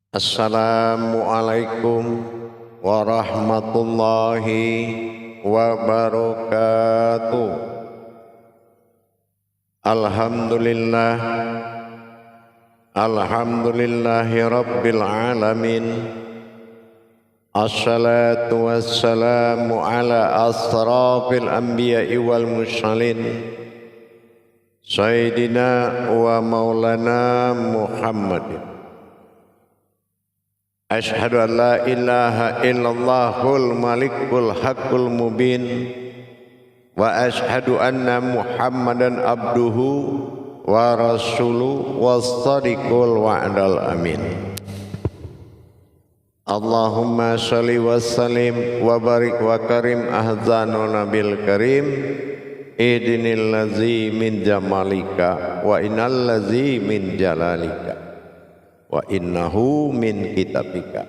Assalamualaikum warahmatullahi wabarakatuh. Alhamdulillah, alhamdulillahi rabbil alamin. Assalatu wassalamu ala asrafil anbiya'i wal mursalin, Sayyidina wa maulana Muhammadin. Ashhadu an la ilaha illallahul malikul haqqul mubin wa ashhadu anna Muhammadan abduhu wa rasuluhu was-sadiqul wa'dal amin. Allahumma shalli wa sallim wa barik wa karim ahzanu nabil karim idinil ladzi min jamalika wa innal ladzi min jalalika wa innahu min kitabika.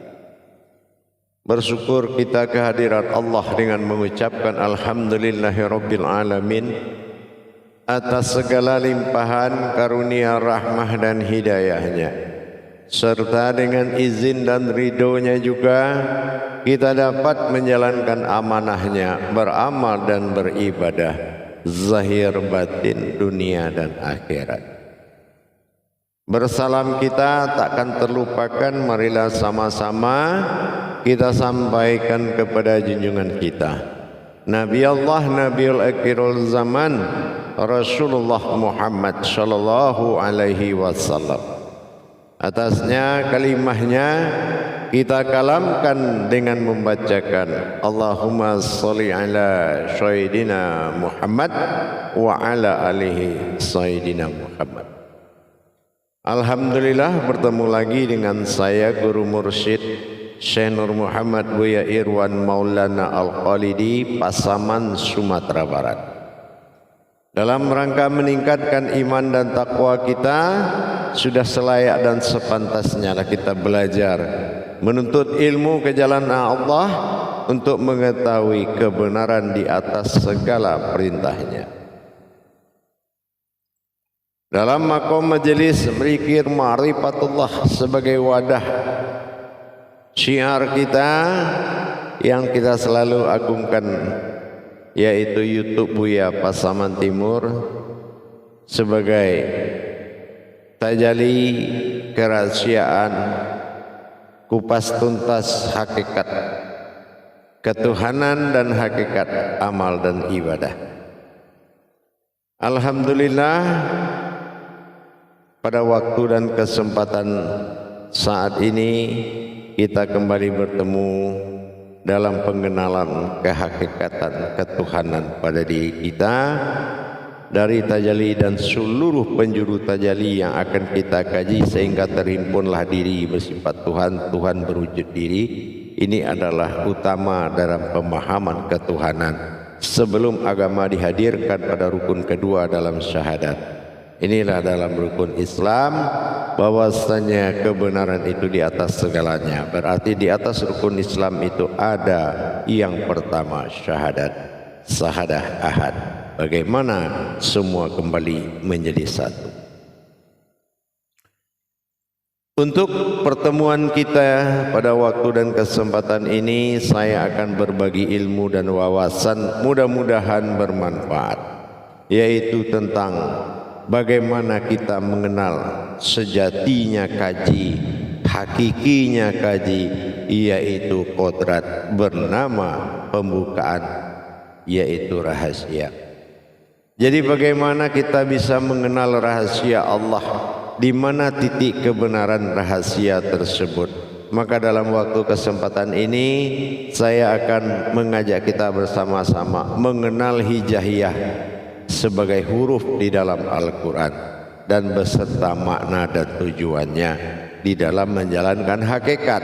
Bersyukur kita kehadirat Allah dengan mengucapkan alhamdulillahi rabbil alamin atas segala limpahan karunia rahmah dan hidayahnya, serta dengan izin dan ridhonya juga kita dapat menjalankan amanahnya, beramal dan beribadah zahir batin dunia dan akhirat. Bersalam kita takkan terlupakan, marilah sama-sama kita sampaikan kepada junjungan kita Nabi Allah Nabiul Akhirul Zaman Rasulullah Muhammad sallallahu alaihi wasallam. Atasnya kalimahnya kita kalamkan dengan membacakan Allahumma sholli ala Sayyidina Muhammad wa ala alihi Sayyidina Muhammad. Alhamdulillah bertemu lagi dengan saya Guru Mursyid Syekh Nur Muhammad Buya Irwan Maulana Al-Khalidi, Pasaman, Sumatera Barat. Dalam rangka meningkatkan iman dan takwa kita, sudah selayak dan sepantasnya kita belajar menuntut ilmu ke jalan Allah untuk mengetahui kebenaran di atas segala perintahnya. Dalam makom majelis berzikir ma'rifatullah sebagai wadah syiar kita yang kita selalu agungkan, yaitu YouTube Buya Pasaman Timur sebagai tajalli kerahasiaan kupas tuntas hakikat ketuhanan dan hakikat amal dan ibadah. Alhamdulillah, pada waktu dan kesempatan saat ini kita kembali bertemu dalam pengenalan kehakikatan ketuhanan pada diri kita dari tajalli dan seluruh penjuru tajalli yang akan kita kaji sehingga terhimpunlah diri bersifat Tuhan, Tuhan berwujud diri. Ini adalah utama dalam pemahaman ketuhanan sebelum agama dihadirkan pada rukun kedua dalam syahadat. Inilah dalam rukun Islam bahwasanya kebenaran itu di atas segalanya. Berarti di atas rukun Islam itu ada yang pertama syahadat, syahadah ahad. Bagaimana semua kembali menjadi satu. Untuk pertemuan kita pada waktu dan kesempatan ini, saya akan berbagi ilmu dan wawasan mudah-mudahan bermanfaat, yaitu tentang bagaimana kita mengenal sejatinya kaji, hakikinya kaji, yaitu kodrat bernama pembukaan, yaitu rahasia. Jadi bagaimana kita bisa mengenal rahasia Allah, di mana titik kebenaran rahasia tersebut? Maka dalam waktu kesempatan ini saya akan mengajak kita bersama-sama mengenal hijaiyah sebagai huruf di dalam Al-Quran dan beserta makna dan tujuannya di dalam menjalankan hakikat.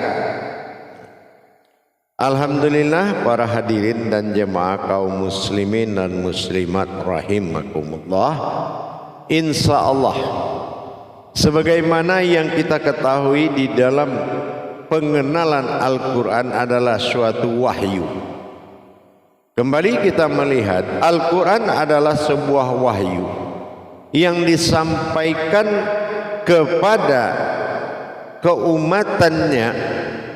Alhamdulillah para hadirin dan jemaah kaum muslimin dan muslimat rahimakumullah. Insya Allah sebagaimana yang kita ketahui di dalam pengenalan Al-Quran adalah suatu wahyu. Kembali kita melihat Al-Quran adalah sebuah wahyu yang disampaikan kepada keumatannya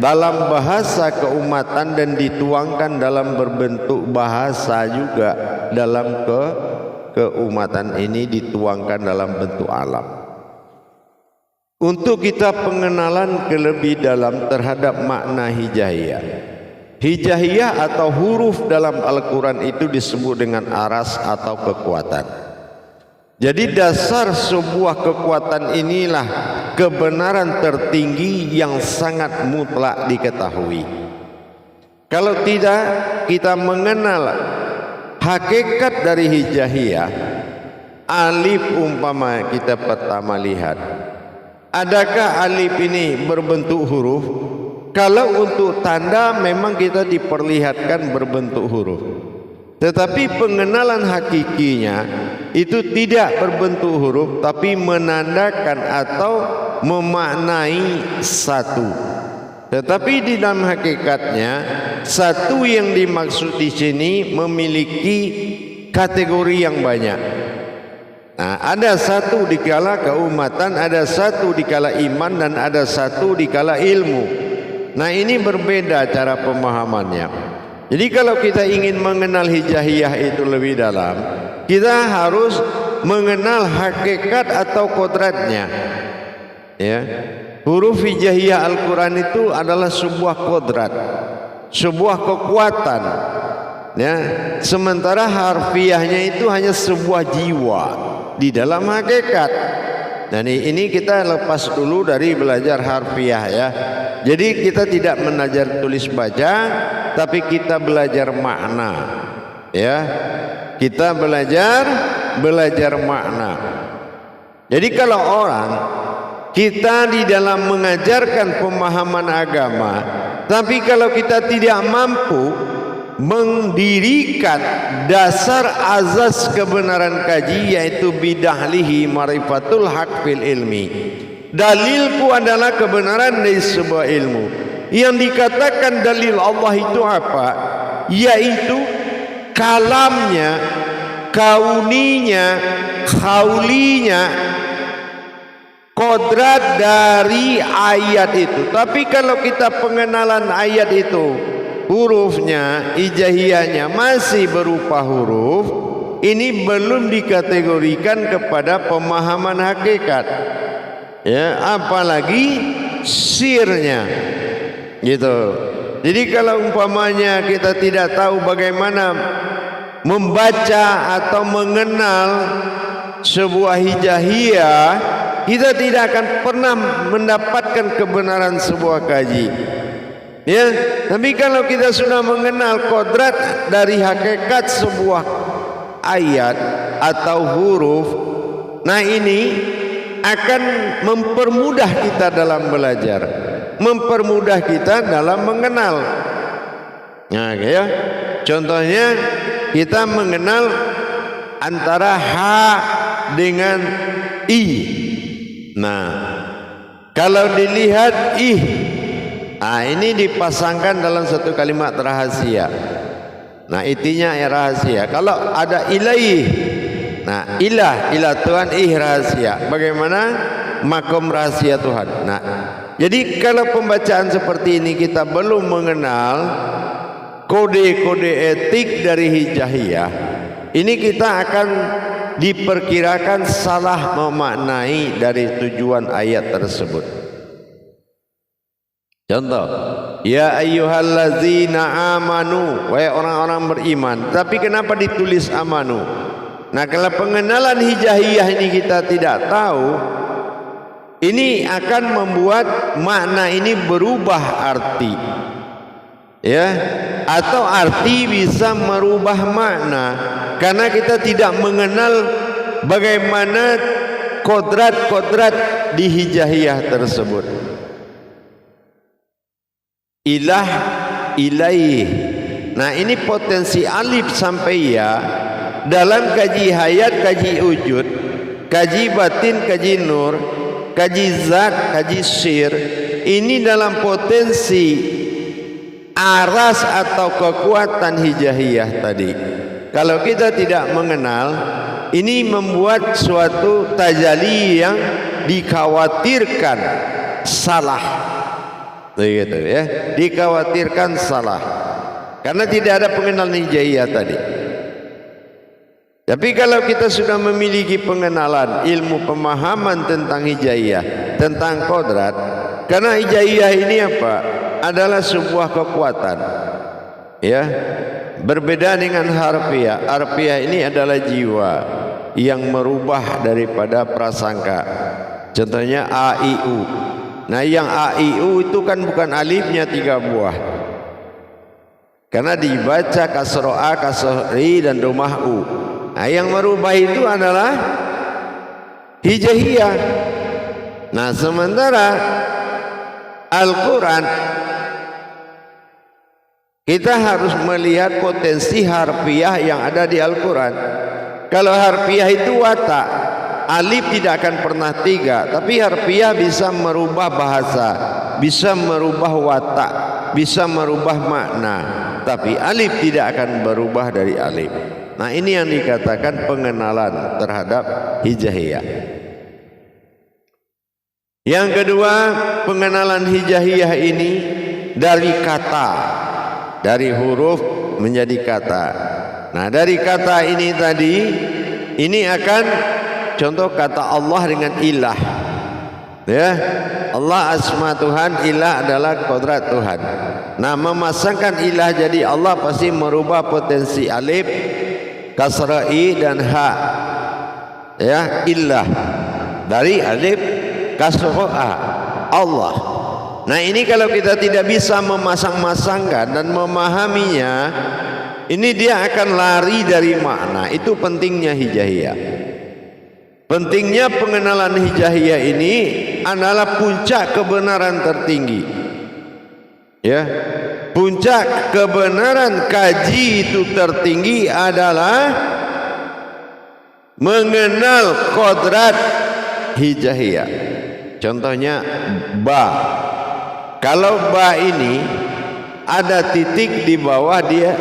dalam bahasa keumatan dan dituangkan dalam berbentuk bahasa juga dalam keumatan ini dituangkan dalam bentuk alam. Untuk kita pengenalan lebih dalam terhadap makna hijaiyah. Hijaiyah atau huruf dalam Al-Quran itu disebut dengan aras atau kekuatan. Jadi dasar sebuah kekuatan inilah kebenaran tertinggi yang sangat mutlak diketahui. Kalau tidak kita mengenal hakikat dari hijaiyah, alif umpama kita pertama lihat, adakah alif ini berbentuk huruf? Kalau untuk tanda memang kita diperlihatkan berbentuk huruf, tetapi pengenalan hakikinya itu tidak berbentuk huruf, tapi menandakan atau memaknai satu. Tetapi di dalam hakikatnya satu yang dimaksud di sini memiliki kategori yang banyak. Nah, ada satu dikala keumatan, ada satu dikala iman, dan ada satu dikala ilmu. Nah, ini berbeda cara pemahamannya. Jadi kalau kita ingin mengenal hijaiyah itu lebih dalam, kita harus mengenal hakikat atau kodratnya. Ya, huruf hijaiyah Al-Quran itu adalah sebuah kodrat, sebuah kekuatan. Ya, sementara harfiahnya itu hanya sebuah jiwa di dalam hakikat. Dan ini kita lepas dulu dari belajar harfiah ya. Jadi kita tidak belajar tulis baca, tapi kita belajar makna. Ya, kita belajar makna. Jadi kalau orang kita di dalam mengajarkan pemahaman agama, tapi kalau kita tidak mampu mendirikan dasar azas kebenaran kaji, yaitu bidahlihi marifatul haq fil ilmi. Dalilku adalah kebenaran dari sebuah ilmu. Yang dikatakan dalil Allah itu apa? Yaitu kalamnya, kauninya, khaulinya, kodrat dari ayat itu. Tapi kalau kita pengenalan ayat itu, hurufnya, hijaiyahnya masih berupa huruf, ini belum dikategorikan kepada pemahaman hakikat. Ya, apalagi sirnya, gitu. Jadi kalau umpamanya kita tidak tahu bagaimana membaca atau mengenal sebuah hijaiyah, kita tidak akan pernah mendapatkan kebenaran sebuah kaji. Ya, tapi kalau kita sudah mengenal kodrat dari hakikat sebuah ayat atau huruf, nah ini akan mempermudah kita dalam belajar, mempermudah kita dalam mengenal. Nah, ya, contohnya kita mengenal antara ha dengan i. Nah, kalau dilihat ih, nah ini dipasangkan dalam satu kalimat rahasia. Nah, intinya ya rahasia. Kalau ada ilaih, nah ilah Tuhan, ih rahasia. Bagaimana makom rahasia Tuhan. Nah, jadi kalau pembacaan seperti ini kita belum mengenal kode-kode etik dari hijaiyah, ini kita akan diperkirakan salah memaknai dari tujuan ayat tersebut. Contoh, ya ayyuhallazina amanu, wahai orang-orang beriman. Tapi kenapa ditulis amanu? Nah, kalau pengenalan hijaiyah ini kita tidak tahu, ini akan membuat makna ini berubah arti. Ya, atau arti bisa merubah makna karena kita tidak mengenal bagaimana kodrat-kodrat di hijaiyah tersebut. Ilah, ilaih. Nah, ini potensi alif sampai ya dalam kaji hayat, kaji wujud, kaji batin, kaji nur, kaji zat, kaji sir. Ini dalam potensi aras atau kekuatan hijaiyah tadi. Kalau kita tidak mengenal, ini membuat suatu tajali yang dikhawatirkan salah. Begitu ya, dikhawatirkan salah. Karena tidak ada pengenalan hijaiyah tadi. Tapi kalau kita sudah memiliki pengenalan, ilmu pemahaman tentang hijaiyah, tentang kodrat, karena hijaiyah ini apa? Adalah sebuah kekuatan. Ya, berbeda dengan harfiah. Harfiah ini adalah jiwa yang merubah daripada prasangka. Contohnya a, i, u. Nah, yang a, i, u itu kan bukan alifnya 3 buah. Karena dibaca kasroh a, kasroh i, dan domah u. Nah, yang merubah itu adalah hijaiyah. Nah, sementara Al-Quran, kita harus melihat potensi harfiah yang ada di Al-Quran. Kalau harfiah itu watak, alif tidak akan pernah 3, tapi harfiah bisa merubah bahasa, bisa merubah watak, bisa merubah makna, tapi alif tidak akan berubah dari alif. Nah, ini yang dikatakan pengenalan terhadap hijaiyah. Yang kedua, pengenalan hijaiyah ini dari kata, dari huruf menjadi kata. Nah, dari kata ini tadi, ini akan contoh kata Allah dengan ilah. Ya, Allah asma Tuhan, ilah adalah kodrat Tuhan. Nah, memasangkan ilah jadi Allah pasti merubah potensi alif, kasrah i, dan ha. Ya, ilah dari alif kasrah a, Allah. Nah, ini kalau kita tidak bisa memasang-masangkan dan memahaminya, ini dia akan lari dari makna. Itu pentingnya hijaiyah. Pentingnya pengenalan hijaiyah ini adalah puncak kebenaran tertinggi. Ya, puncak kebenaran kaji itu tertinggi adalah mengenal kodrat hijaiyah. Contohnya ba. Kalau ba ini ada titik di bawah, dia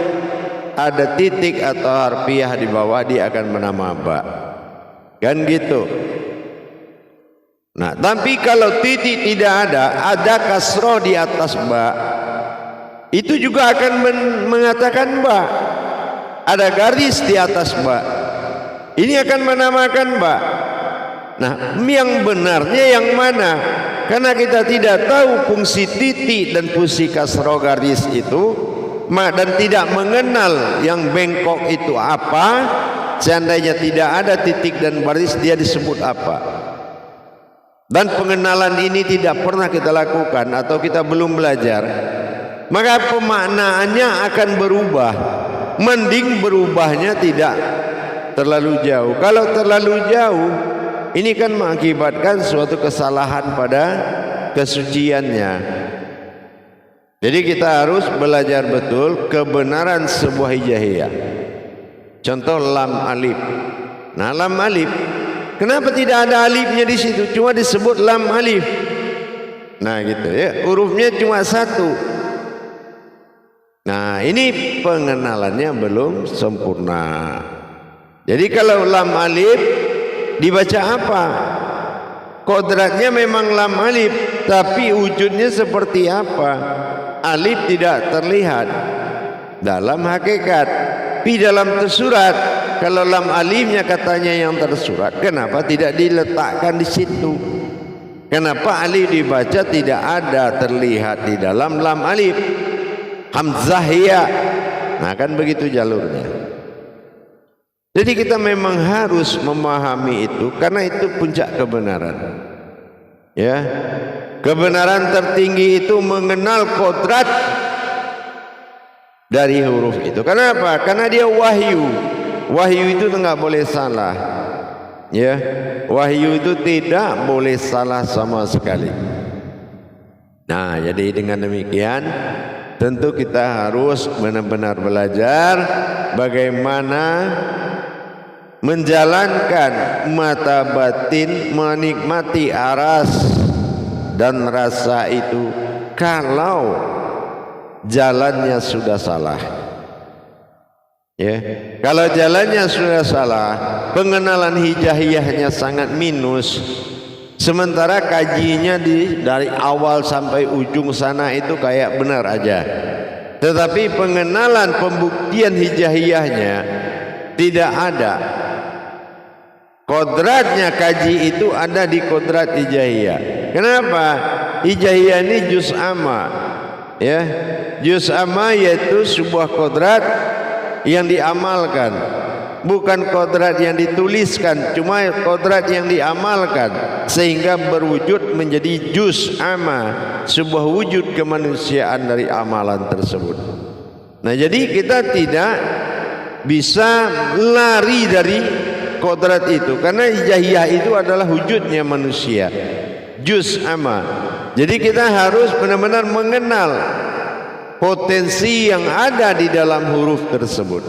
ada titik atau harfiah di bawah, dia akan menama ba. Kan gitu. Nah, tapi kalau titik tidak ada kasroh di atas ba, itu juga akan mengatakan ba. Ada garis di atas ba, ini akan menamakan ba. Nah, yang benarnya yang mana? Karena kita tidak tahu fungsi titik dan fungsi kasroh garis itu, dan tidak mengenal yang bengkok itu apa. Seandainya tidak ada titik dan baris, dia disebut apa? Dan pengenalan ini tidak pernah kita lakukan atau kita belum belajar, maka pemaknaannya akan berubah. Mending berubahnya tidak terlalu jauh. Kalau terlalu jauh, ini kan mengakibatkan suatu kesalahan pada kesuciannya. Jadi kita harus belajar betul kebenaran sebuah hijaiyah. Contoh lam alif. Nah, lam alif, kenapa tidak ada alifnya di situ? Cuma disebut lam alif. Nah, gitu ya. Hurufnya cuma 1. Nah, ini pengenalannya belum sempurna. Jadi kalau lam alif dibaca apa? Kodratnya memang lam alif, tapi wujudnya seperti apa? Alif tidak terlihat dalam hakikat, tapi dalam tersurat. Kalau lam alifnya katanya yang tersurat, kenapa tidak diletakkan di situ? Kenapa alif dibaca tidak ada terlihat di dalam lam alif? Hamzah ya. Nah, kan begitu jalurnya. Jadi kita memang harus memahami itu, karena itu puncak kebenaran. Ya, kebenaran tertinggi itu mengenal kodrat dari huruf itu. Kenapa? Karena dia wahyu. Wahyu itu enggak boleh salah. Ya, wahyu itu tidak boleh salah sama sekali. Nah, jadi dengan demikian tentu kita harus benar-benar belajar bagaimana menjalankan mata batin, menikmati aras dan rasa itu kalau jalannya sudah salah. Ya, kalau jalannya sudah salah, pengenalan hijaiyahnya sangat minus. Sementara kajinya dari awal sampai ujung sana itu kayak benar aja. Tetapi pengenalan pembuktian hijaiyahnya tidak ada. Kodratnya kaji itu ada di kodrat hijaiyah. Kenapa? Hijaiyah ini juz amma, ya. Juz amma yaitu sebuah kodrat yang diamalkan, bukan kodrat yang dituliskan, cuma kodrat yang diamalkan sehingga berwujud menjadi juz amma, sebuah wujud kemanusiaan dari amalan tersebut. Nah, jadi kita tidak bisa lari dari kodrat itu, karena hijaiyah itu adalah wujudnya manusia, juz amma. Jadi kita harus benar-benar mengenal potensi yang ada di dalam huruf tersebut.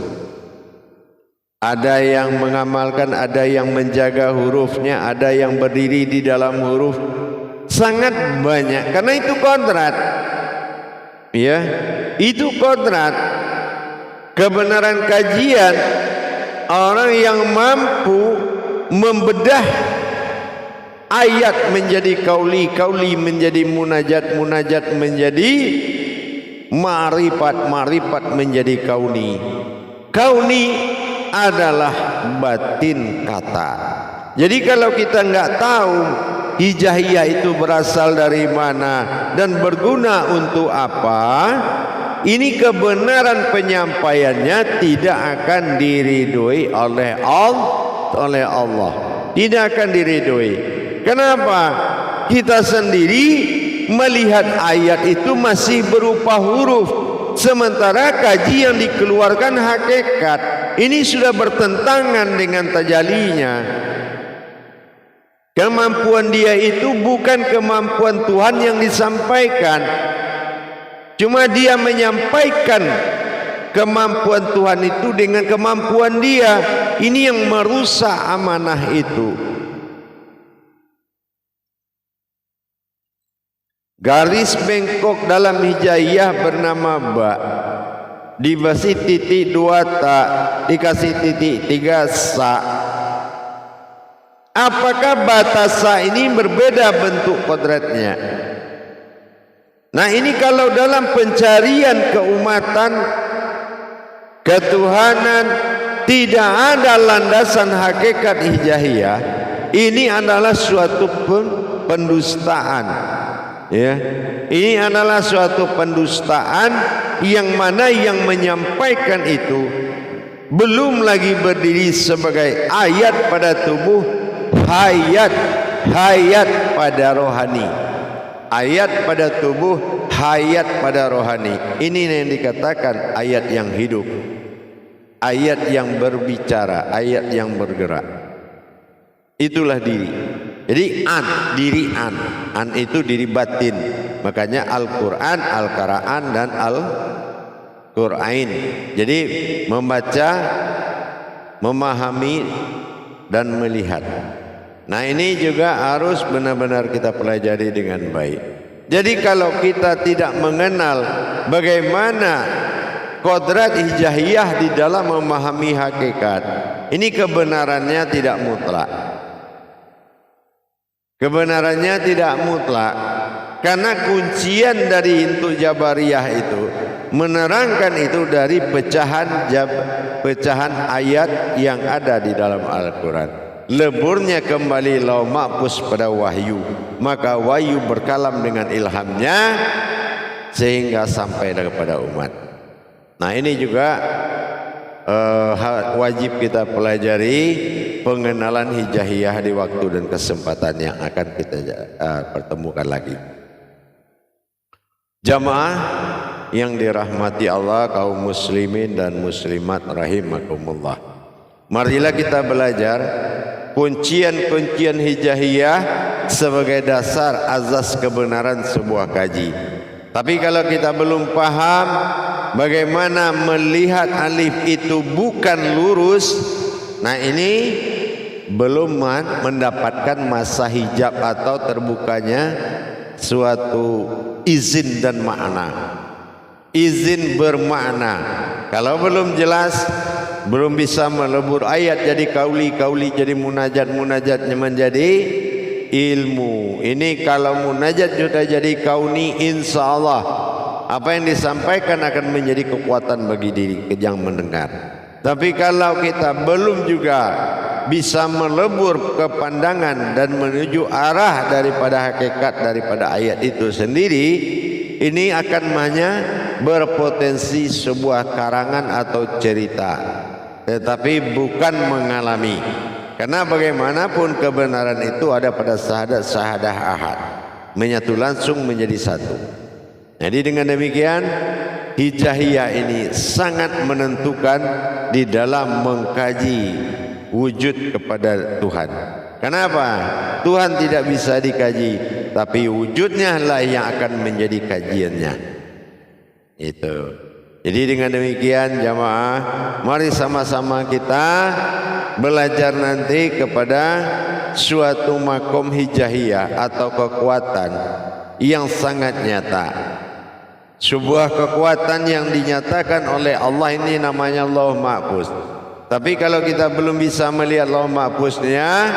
Ada yang mengamalkan, ada yang menjaga hurufnya, ada yang berdiri di dalam huruf. Sangat banyak, karena itu kodrat, ya, itu kodrat. Kebenaran kajian, orang yang mampu membedah ayat menjadi kauli, kauli menjadi munajat, munajat menjadi ma'rifat, ma'rifat menjadi kauni. Kauni adalah batin kata. Jadi kalau kita nggak tahu hijaiyah itu berasal dari mana dan berguna untuk apa, ini kebenaran penyampaiannya tidak akan diridhoi oleh Allah. Tidak akan diridhoi. Kenapa? Kita sendiri melihat ayat itu masih berupa huruf, sementara kaji yang dikeluarkan hakikat. Ini sudah bertentangan dengan tajalinya. Kemampuan dia itu bukan kemampuan Tuhan yang disampaikan, cuma dia menyampaikan kemampuan Tuhan itu dengan kemampuan dia. Ini yang merusak amanah itu. Garis bengkok dalam hijaiyah bernama ba, dikasih titik 2 ta, dikasih titik 3 sa. Apakah batas sa ini berbeda bentuk kodratnya? Nah, ini kalau dalam pencarian keumatan, ketuhanan, tidak ada landasan hakikat hijaiyah, ini adalah suatu pendustaan. Ya, ini adalah suatu pendustaan yang mana yang menyampaikan itu belum lagi berdiri sebagai ayat pada tubuh, hayat pada rohani. Ayat pada tubuh, hayat pada rohani. Ini yang dikatakan ayat yang hidup, ayat yang berbicara, ayat yang bergerak. Itulah diri. Jadi diri an itu diri batin. Makanya Al-Quran, Al-Qara'an dan Al-Qur'ain. Jadi membaca, memahami dan melihat. Nah, ini juga harus benar-benar kita pelajari dengan baik. Jadi kalau kita tidak mengenal bagaimana kodrat hijaiyah di dalam memahami hakikat, ini kebenarannya tidak mutlak. Kebenarannya tidak mutlak, karena kuncian dari Hintuk Jabariyah itu menerangkan itu dari pecahan ayat yang ada di dalam Al-Quran. Leburnya kembali Lauh Mahfuz pada wahyu, maka wahyu berkalam dengan ilhamnya sehingga sampai kepada umat. Nah, ini juga wajib kita pelajari, pengenalan hijaiyah di waktu dan kesempatan yang akan kita pertemukan lagi. Jamaah yang dirahmati Allah, kaum muslimin dan muslimat rahimakumullah, marilah kita belajar kuncian-kuncian hijaiyah sebagai dasar azas kebenaran sebuah kaji. Tapi kalau kita belum paham bagaimana melihat alif itu bukan lurus, nah ini belum mendapatkan masa hijab atau terbukanya suatu izin dan makna. Izin bermakna. Kalau belum jelas, belum bisa melebur ayat jadi kauli, kauli jadi munajat, munajatnya menjadi ilmu. Ini kalau munajat sudah jadi kauni, insya Allah apa yang disampaikan akan menjadi kekuatan bagi diri yang mendengar. Tapi kalau kita belum juga bisa melebur ke pandangan dan menuju arah daripada hakikat daripada ayat itu sendiri, ini akan hanya berpotensi sebuah karangan atau cerita, tetapi bukan mengalami. Karena bagaimanapun kebenaran itu ada pada syahadah ahad, menyatu langsung menjadi satu. Jadi dengan demikian hijaiyah ini sangat menentukan di dalam mengkaji wujud kepada Tuhan. Kenapa? Tuhan tidak bisa dikaji, tapi wujudnya lah yang akan menjadi kajiannya. Itu. Jadi dengan demikian jamaah, mari sama-sama kita belajar nanti kepada suatu makom hijaiyah atau kekuatan yang sangat nyata. Sebuah kekuatan yang dinyatakan oleh Allah ini namanya Lauh Mahfuz. Tapi kalau kita belum bisa melihat Lauh Mahfuznya,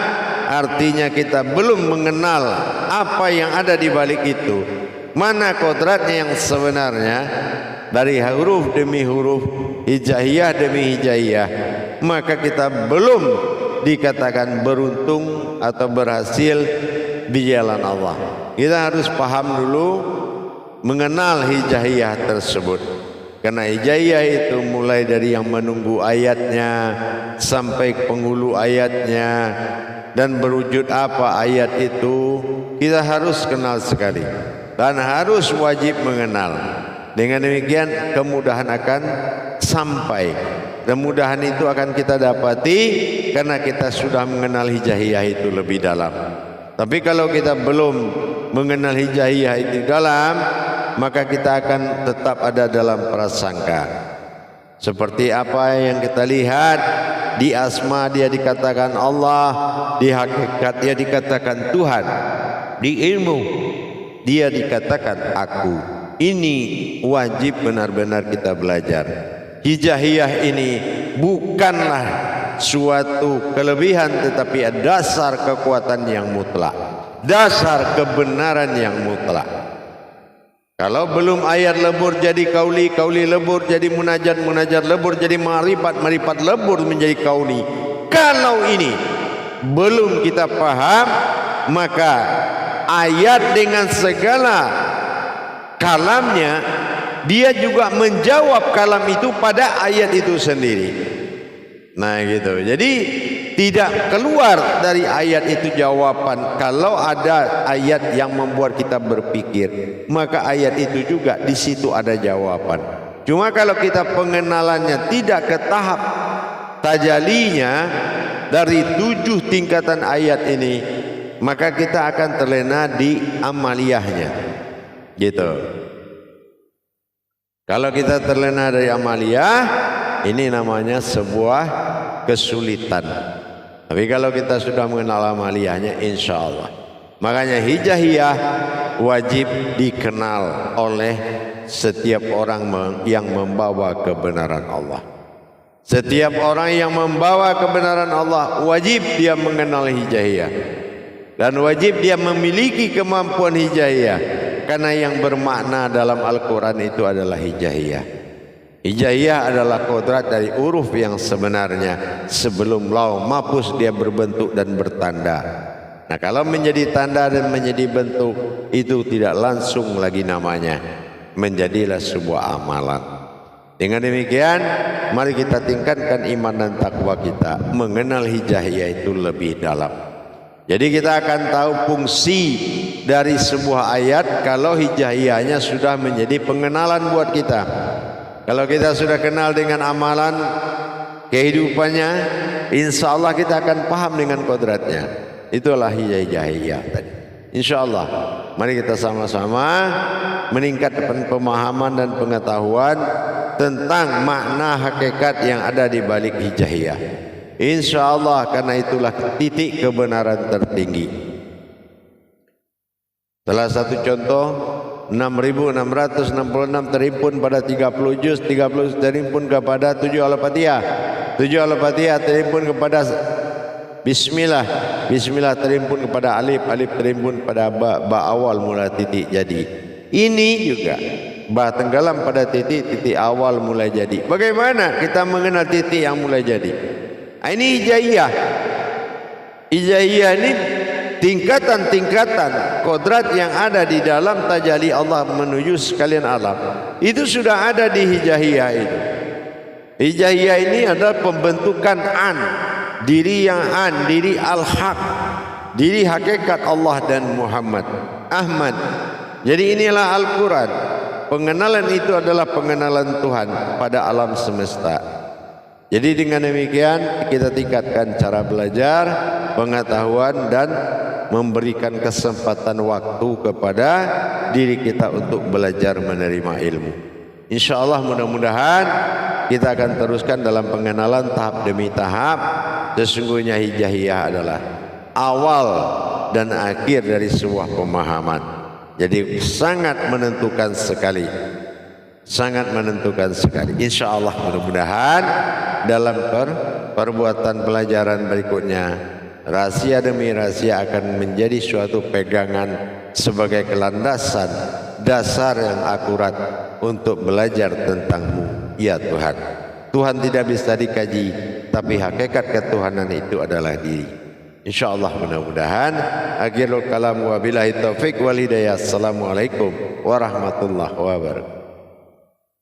artinya kita belum mengenal apa yang ada di balik itu. Mana kodratnya yang sebenarnya, dari huruf demi huruf, hijaiyah demi hijaiyah, maka kita belum dikatakan beruntung atau berhasil di jalan Allah. Kita harus paham dulu, mengenal hijaiyah tersebut. Karena hijaiyah itu mulai dari yang menunggu ayatnya sampai penghulu ayatnya, dan berwujud apa ayat itu kita harus kenal sekali dan harus wajib mengenal. Dengan demikian kemudahan akan sampai. Kemudahan itu akan kita dapati karena kita sudah mengenal hijaiyah itu lebih dalam. Tapi kalau kita belum mengenal hijaiyah itu dalam, maka kita akan tetap ada dalam prasangka. Seperti apa yang kita lihat, di asma dia dikatakan Allah, di hakikat dia dikatakan Tuhan, di ilmu dia dikatakan aku. Ini wajib benar-benar kita belajar. Hijaiyah ini bukanlah suatu kelebihan, tetapi dasar kekuatan yang mutlak, dasar kebenaran yang mutlak. Kalau belum ayat lebur jadi kauli, kauli lebur jadi munajat, munajat lebur jadi marifat, marifat lebur menjadi kauli. Kalau ini belum kita paham, maka ayat dengan segala kalamnya, dia juga menjawab kalam itu pada ayat itu sendiri. Nah gitu. Jadi tidak keluar dari ayat itu jawaban. Kalau ada ayat yang membuat kita berpikir, maka ayat itu juga di situ ada jawaban. Cuma kalau kita pengenalannya tidak ke tahap tajalinya dari 7 tingkatan ayat ini, maka kita akan terlena di amaliyahnya. Gitu. Kalau kita terlena dari amaliyah, ini namanya sebuah kesulitan. Tapi kalau kita sudah mengenal amaliyahnya, insya Allah. Makanya hijaiyah wajib dikenal oleh setiap orang yang membawa kebenaran Allah. Setiap orang yang membawa kebenaran Allah wajib dia mengenal hijaiyah, dan wajib dia memiliki kemampuan hijaiyah. Karena yang bermakna dalam Al-Quran itu adalah hijaiyah. Hijaiyah adalah kodrat dari huruf yang sebenarnya. Sebelum Lauh Mahfuz dia berbentuk dan bertanda. Nah kalau menjadi tanda dan menjadi bentuk, itu tidak langsung lagi namanya, menjadilah sebuah amalan. Dengan demikian, mari kita tingkatkan iman dan takwa kita, mengenal hijaiyah itu lebih dalam. Jadi kita akan tahu fungsi dari sebuah ayat kalau hijaiyahnya sudah menjadi pengenalan buat kita. Kalau kita sudah kenal dengan amalan kehidupannya, insya Allah kita akan paham dengan kodratnya. Itulah hijaiyah tadi. Insya Allah, mari kita sama-sama meningkatkan pemahaman dan pengetahuan tentang makna hakikat yang ada di balik hijaiyah. Insya Allah, karena itulah titik kebenaran tertinggi. Salah satu contoh, 6.666 terhimpun pada 30 juz, 30 terhimpun kepada 7 Al-Fatihah, 7 Al-Fatihah terhimpun kepada Bismillah, bismillah terimpun kepada alif, alif terimpun pada ba, ba awal mula titik jadi. Ini juga ba tenggelam pada titik, titik awal mulai jadi. Bagaimana kita mengenal titik yang mulai jadi? Ini hijaiyah. Hijaiyah ini tingkatan-tingkatan kodrat yang ada di dalam tajalli Allah menuju sekalian alam. Itu sudah ada di hijaiyah itu. Hijaiyah ini adalah pembentukan an, diri yang an, diri al-haq, diri hakikat Allah dan Muhammad Ahmad. Jadi inilah Al-Quran. Pengenalan itu adalah pengenalan Tuhan pada alam semesta. Jadi dengan demikian kita tingkatkan cara belajar, pengetahuan dan memberikan kesempatan waktu kepada diri kita untuk belajar menerima ilmu. InsyaAllah mudah-mudahan kita akan teruskan dalam pengenalan tahap demi tahap. Sesungguhnya hijaiyah adalah awal dan akhir dari sebuah pemahaman. Jadi sangat menentukan sekali. Sangat menentukan sekali. InsyaAllah mudah-mudahan dalam perbuatan pelajaran berikutnya, rahasia demi rahasia akan menjadi suatu pegangan sebagai kelandasan dasar yang akurat untuk belajar tentang-Mu, ya Tuhan. Tuhan tidak bisa dikaji, tapi hakikat ketuhanan itu adalah diri. InsyaAllah mudah-mudahan. Akhirul kalam wa billahi taufiq wal hidayah. Assalamualaikum warahmatullahi wabarakatuh.